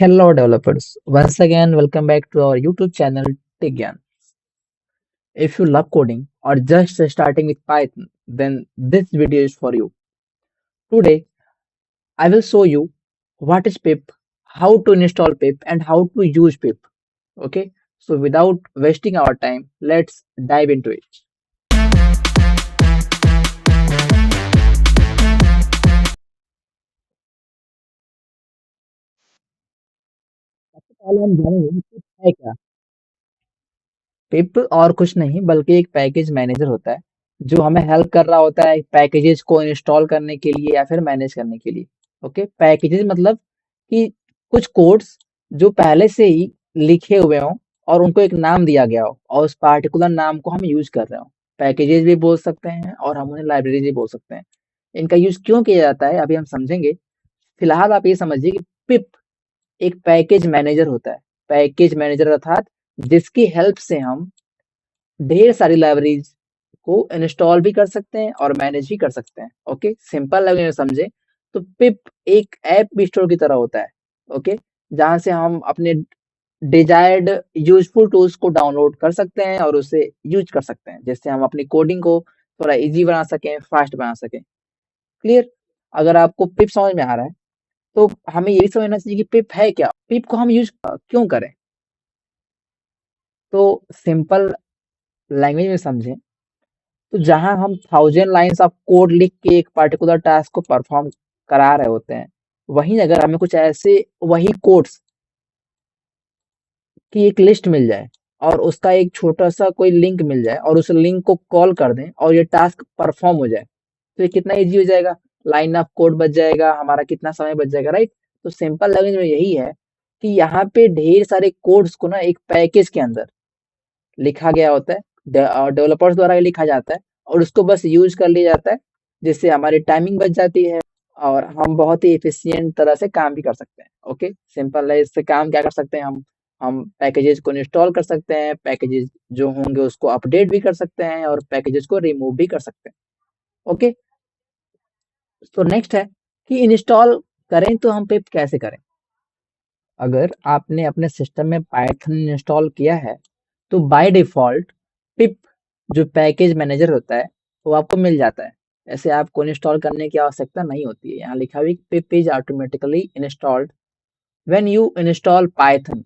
Hello developers, once again welcome back to our YouTube channel TechGyan. If you love coding or just starting with Python, then this video is for you. Today I will show you what is pip, how to install pip and how to use pip. Okay, so without wasting our time, let's dive into it. सबसे पहले हम जानेंगे pip है क्या। पिप और कुछ नहीं बल्कि एक पैकेज मैनेजर होता है जो हमें हेल्प कर रहा होता है पैकेजेस को इंस्टॉल करने के लिए या फिर मैनेज करने के लिए। ओके, पैकेजेस मतलब कि कुछ कोड्स जो पहले से ही लिखे हुए हों और उनको एक नाम दिया गया हो और उस पार्टिकुलर नाम को हम यूज कर रहे हो। पैकेजेस भी बोल सकते हैं और हम उन्हें लाइब्रेरीज भी बोल सकते हैं। इनका यूज क्यों किया जाता है अभी हम समझेंगे। फिलहाल आप ये समझिए कि पिप एक पैकेज मैनेजर होता है। पैकेज मैनेजर अर्थात जिसकी हेल्प से हम ढेर सारी लाइब्रेरीज को इंस्टॉल भी कर सकते हैं और मैनेज भी कर सकते हैं। ओके, सिंपल लैंग्वेज में समझे तो पिप एक ऐप स्टोर की तरह होता है। ओके, जहां से हम अपने डिजायर्ड यूजफुल टूल्स को डाउनलोड कर सकते हैं और उसे यूज कर सकते हैं, जिससे हम अपनी कोडिंग को थोड़ा इजी बना सकें, फास्ट बना सकें। क्लियर? अगर आपको पिप समझ में आ रहा है तो हमें ये भी समझना चाहिए कि पिप है क्या, पिप को हम यूज क्यों करें। तो सिंपल लैंग्वेज में समझें तो जहां हम 1000 लाइन्स ऑफ कोड लिख के एक पर्टिकुलर टास्क को परफॉर्म करा रहे होते हैं, वहीं अगर हमें कुछ ऐसे वही कोड्स की एक लिस्ट मिल जाए और उसका एक छोटा सा कोई लिंक मिल जाए और उस लिंक को कॉल कर दें और ये टास्क परफॉर्म हो जाए, तो ये कितना इजी हो जाएगा। लाइन ऑफ कोड बच जाएगा, हमारा कितना समय बच जाएगा, राइट। तो सिंपल लैंग्वेज में यही है कि यहाँ पे ढेर सारे कोड्स को ना एक पैकेज के अंदर लिखा गया होता है, डेवलपर्स द्वारा ही लिखा जाता है और उसको बस यूज कर लिया जाता है, जिससे हमारी टाइमिंग बच जाती है और हम बहुत ही एफिशिएंट तरह से काम भी कर सकते हैं। ओके, सिंपल है। इससे काम क्या कर सकते हैं हम पैकेजेस को इंस्टॉल कर सकते हैं, पैकेजेस जो होंगे उसको अपडेट भी कर सकते हैं और पैकेजेस को रिमूव भी कर सकते हैं। ओके, तो नेक्स्ट है कि इंस्टॉल करें तो हम पे कैसे करें। अगर आपने अपने सिस्टम में पाइथन इंस्टॉल किया है तो बाय डिफॉल्ट पिप जो पैकेज मैनेजर होता है वो आपको मिल जाता है। ऐसे आपको इंस्टॉल करने की आवश्यकता नहीं होती है। यहाँ लिखा हुआ है pip is automatically installed when you install Python.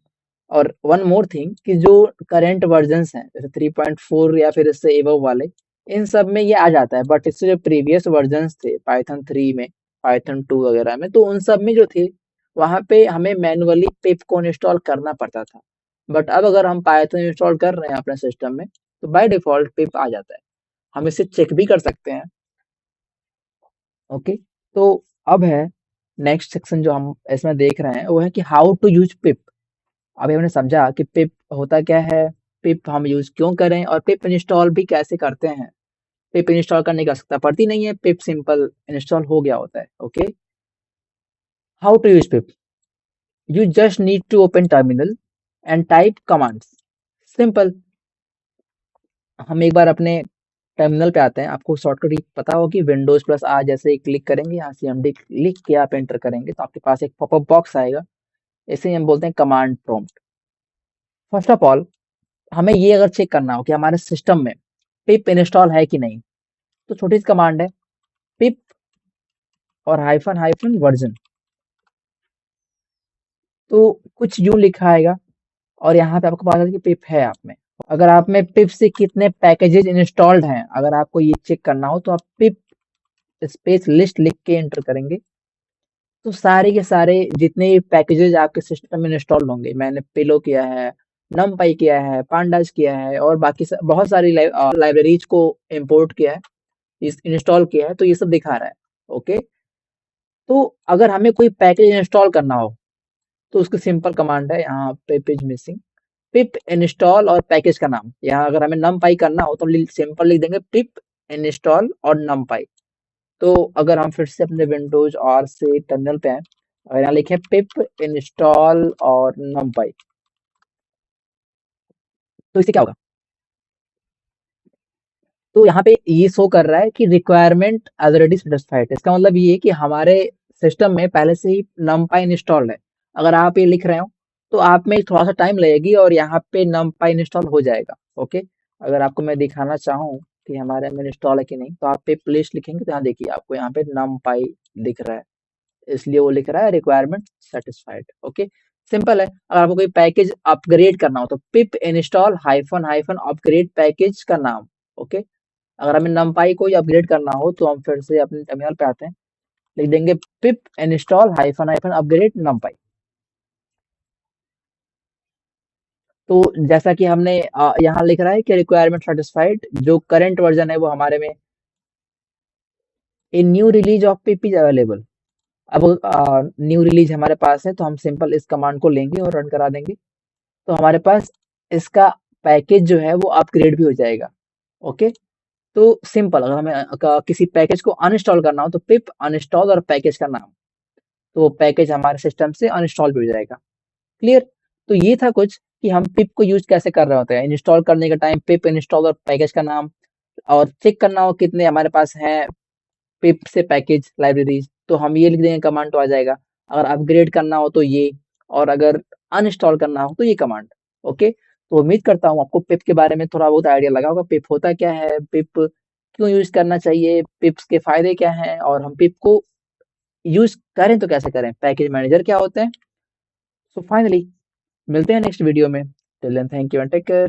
और वन मोर थिंग कि जो करंट वर्जन्स हैं जैसे 3.4 या फिर इससे एबव वाले, इन सब में ये आ जाता है। बट इससे जो प्रीवियस वर्जन्स थे पाइथन 3 में, पाइथन 2 वगैरह में, तो उन सब में जो थे वहाँ पे हमें मैनुअली पिप को इंस्टॉल करना पड़ता था। बट अब अगर हम पाइथन इंस्टॉल कर रहे हैं अपने सिस्टम में तो बाय डिफॉल्ट पिप आ जाता है। हम इसे चेक भी कर सकते हैं। ओके, तो अब है नेक्स्ट सेक्शन जो हम इसमें देख रहे हैं वो है कि हाउ टू यूज पिप। अभी हमने समझा कि पिप होता क्या है, पिप हम यूज क्यों करें और पिप इंस्टॉल भी कैसे करते हैं। पिप इंस्टॉल करने की आवश्यकता पड़ती नहीं है, पिप सिंपल इंस्टॉल हो गया होता है। Okay, how to use pip. You just need to open terminal and type commands. Simple. हम एक बार अपने टर्मिनल पे आते हैं। आपको शॉर्टकट पता हो कि विंडोज प्लस आर जैसे ही क्लिक करेंगे, यहाँ CMD लिख के आप एंटर करेंगे तो आपके पास एक पॉपअप बॉक्स आएगा। इसे हम बोलते हैं command prompt. First of all हमें ये अगर चेक करना हो कि हमारे सिस्टम में पिप इंस्टॉल है कि नहीं, तो छोटी सी कमांड है पिप और हाइफन हाइफन वर्जन। तो कुछ यूं लिखा आएगा और यहाँ पे आपको पता चलेगा कि पिप है आप में। अगर आप में पिप से कितने पैकेजेस इंस्टॉल्ड हैं, अगर आपको ये चेक करना हो तो आप पिप स्पेस लिस्ट लिख के एंटर करेंगे तो सारे के सारे जितने पैकेजेस आपके सिस्टम में इंस्टॉल होंगे, मैंने पिलो किया है, नमपाई किया है, पांडास किया है और बाकी बहुत सारी लाइब्रेरीज को इंपोर्ट किया है, इस इंस्टॉल किया है, तो ये सब दिखा रहा है। ओके, तो अगर हमें कोई पैकेज इंस्टॉल करना हो तो उसकी सिंपल कमांड है यहाँ पे पेज मिसिंग पिप इंस्टॉल और पैकेज का नाम। यहाँ अगर हमें नमपाई करना हो तो सिंपल लिख देंगे पिप इंस्टॉल और नमपाई। तो अगर हम फिर से अपने विंडोज और से टर्मिनल पे आए और यहाँ लिखे पिप इंस्टॉल और नमपाई, तो इससे क्या होगा। तो यहाँ पे ये शो कर रहा है कि रिक्वायरमेंट ऑलरेडी सेटिस्फाइड है। इसका मतलब ये है कि हमारे सिस्टम में पहले से ही नमपाई इंस्टॉल्ड है। अगर आप ये लिख रहे हो तो आप में थोड़ा सा टाइम लगेगी और यहाँ पे numpy इंस्टॉल हो जाएगा। ओके, अगर आपको मैं दिखाना चाहूँ कि हमारे में इंस्टॉल है कि नहीं, तो आप पे प्लेस लिखेंगे तो यहाँ देखिए आपको यहाँ पे numpy दिख रहा है, इसलिए वो लिख रहा है रिक्वायरमेंट सेटिस्फाइड। ओके, सिंपल है। अगर आपको कोई पैकेज अपग्रेड करना हो तो पिप install hyphen hyphen upgrade package का नाम। ओके, अगर हमें numpy को ही अपग्रेड करना हो तो हम फिर से अपने टर्मिनल पे आते हैं, लिख देंगे पिप install hyphen hyphen upgrade numpy। तो जैसा कि हमने यहाँ लिख रहा है कि रिक्वायरमेंट सेटिस्फाइड, जो करंट वर्जन है वो हमारे में a new release of pip is available. अब न्यू रिलीज हमारे पास है तो हम सिंपल इस कमांड को लेंगे और रन करा देंगे, तो हमारे पास इसका पैकेज जो है वो अपग्रेड भी हो जाएगा। ओके, तो सिंपल, अगर हमें किसी पैकेज को अनइंस्टॉल करना हो तो पिप अनइंस्टॉल और पैकेज का नाम, तो वो पैकेज हमारे सिस्टम से अनइंस्टॉल भी हो जाएगा। क्लियर? तो ये था कुछ कि हम पिप को यूज कैसे कर रहे होते हैं। इंस्टॉल करने के टाइम पिप इंस्टॉल और पैकेज का नाम, और चेक करना हो कितने हमारे पास हैं पिप से पैकेज लाइब्रेरीज, तो हम ये लिख देंगे कमांड तो आ जाएगा। अगर अपग्रेड करना हो तो ये, और अगर अनइंस्टॉल करना हो तो ये कमांड। ओके, तो उम्मीद करता हूँ आपको पिप के बारे में थोड़ा बहुत आइडिया लगा होगा। पिप होता क्या है, पिप क्यों यूज करना चाहिए, पिप्स के फायदे क्या हैं, और हम पिप को यूज करें तो कैसे करें, पैकेज मैनेजर क्या होते हैं। सो फाइनली मिलते हैं नेक्स्ट वीडियो में। Till then thank you and take care.